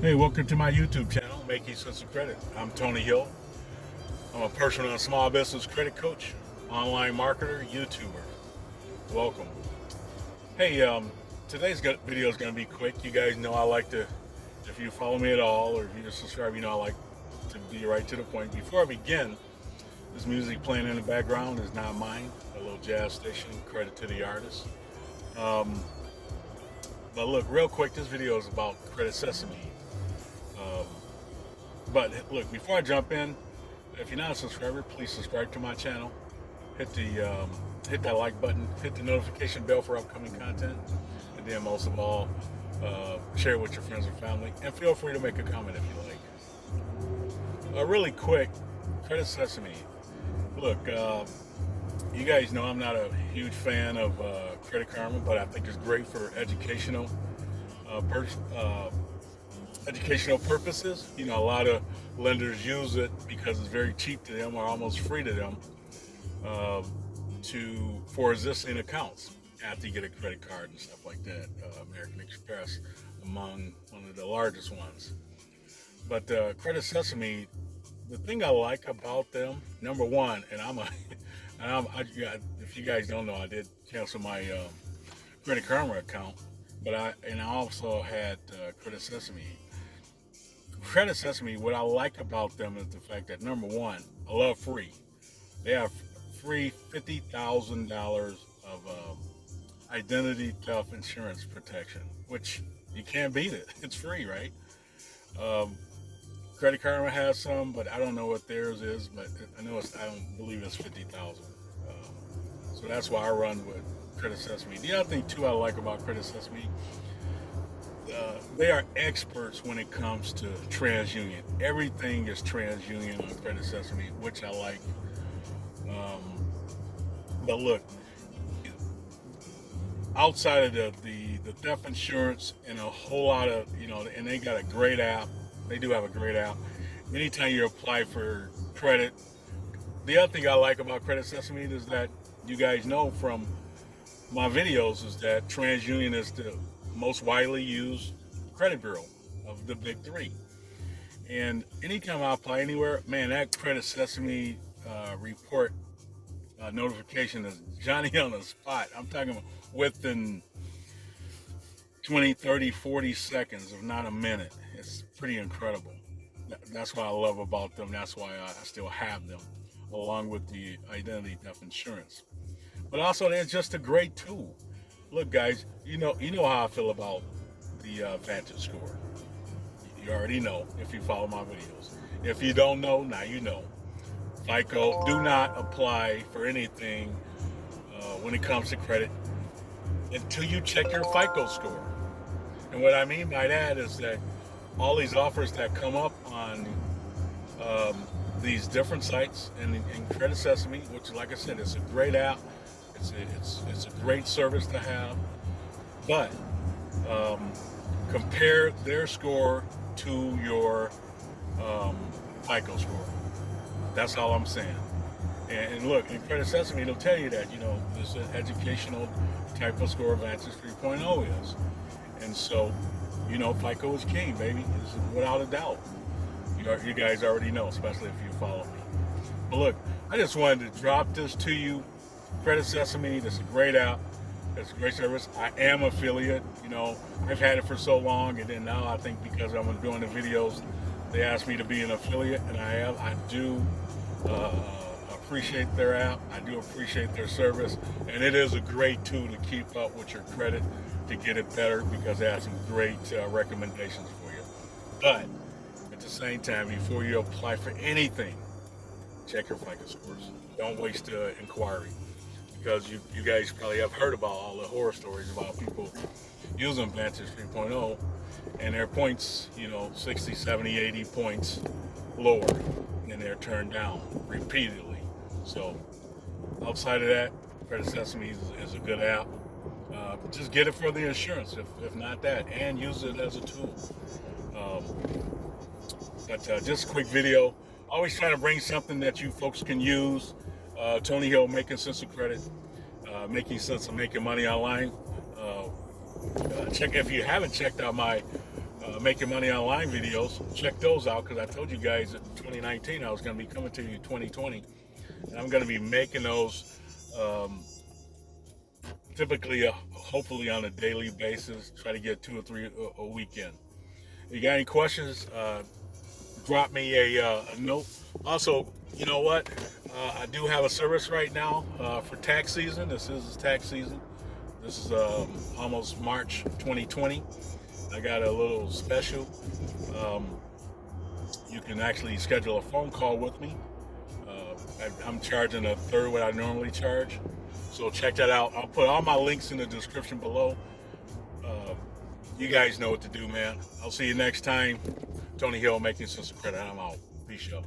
Hey, welcome to my YouTube channel, Making Sense of Credit. I'm Tony Hill. I'm a personal and small business credit coach, online marketer, YouTuber. Welcome. Hey, today's video is going to be quick. You guys know I like to, if you follow me at all or if you just subscribe, you know I like to be right to the point. Before I begin, this music playing in the background is not mine. A little jazz station, credit to the artist. But look, real quick, this video is about Credit Sesame. But look, before I jump in, if you're not a subscriber, please subscribe to my channel. Hit that like button, hit the notification bell for upcoming content, and then most of all, share it with your friends and family. And feel free to make a comment if you like. Really quick, Credit Sesame. Look, you guys know I'm not a huge fan of Credit Karma, but I think it's great for educational purposes. You know, a lot of lenders use it because it's very cheap to them or almost free to them for existing accounts after you get a credit card and stuff like that. American Express among one of the largest ones. But Credit Sesame, the thing I like about them, number one, if you guys don't know, I did cancel my Credit Karma account, but I also had Credit Sesame. Credit Sesame, what I like about them is the fact that, number one, I love free. They have free $50,000 of identity theft insurance protection, which you can't beat it. It's free, right? Credit Karma has some, but I don't know what theirs is. But I don't believe it's 50,000. So that's why I run with Credit Sesame. The other thing too I like about Credit Sesame, they are experts when it comes to Transunion. Everything is Transunion on Credit Sesame, which I like. But look, outside of the theft insurance and a whole lot of, and they got a great app. They do have a great app. Anytime you apply for credit, the other thing I like about Credit Sesame is that you guys know from my videos is that Transunion is the most widely used credit bureau of the big three. And anytime I apply anywhere, man, that Credit Sesame report notification is Johnny on the spot. I'm talking about within 20, 30, 40 seconds, if not a minute. It's pretty incredible. That's what I love about them. That's why I still have them, along with the identity theft insurance. But also, they're just a great tool. Look, guys, you know how I feel about the Vantage score. You already know if you follow my videos. If you don't know, now you know. FICO, do not apply for anything when it comes to credit until you check your FICO score. And what I mean by that is that all these offers that come up on these different sites and Credit Sesame, which, like I said, it's a great app. It's a great service to have, but compare their score to your FICO score. That's all I'm saying. And look, in Credit Sesame, it'll tell you that, this an educational type of score Vantage 3.0 is. And so, FICO is king, baby. It's without a doubt. You guys already know, especially if you follow me. But look, I just wanted to drop this to you. Credit Sesame, that's a great app. It's a great service. I am affiliate. I've had it for so long, and then now I think because I'm doing the videos, they asked me to be an affiliate, and I am. I do appreciate their app. I do appreciate their service, and it is a great tool to keep up with your credit, to get it better, because they have some great recommendations for you. But at the same time, before you apply for anything, check your FICO scores. Don't waste the inquiry, because you guys probably have heard about all the horror stories about people using Vantage 3.0 and their points, 60, 70, 80 points lower, and they're turned down repeatedly. So outside of that, Credit Sesame is a good app. Just get it for the insurance, if not that, and use it as a tool. But just a quick video. Always trying to bring something that you folks can use. Tony Hill, Making Sense of Credit, making sense of making money online. Check if you haven't checked out my Making Money Online videos. Check those out, because I told you guys in 2019 I was going to be coming to you 2020. And I'm going to be making those typically, hopefully on a daily basis. Try to get 2 or 3 a weekend. If you got any questions, drop me a note. Also, you know what? I do have a service right now for tax season. This is tax season. This is almost March 2020. I got a little special. You can actually schedule a phone call with me. I'm charging a third what I normally charge. So check that out. I'll put all my links in the description below. You guys know what to do, man. I'll see you next time. Tony Hill, Making Sense of Credit. I'm out. Peace, y'all.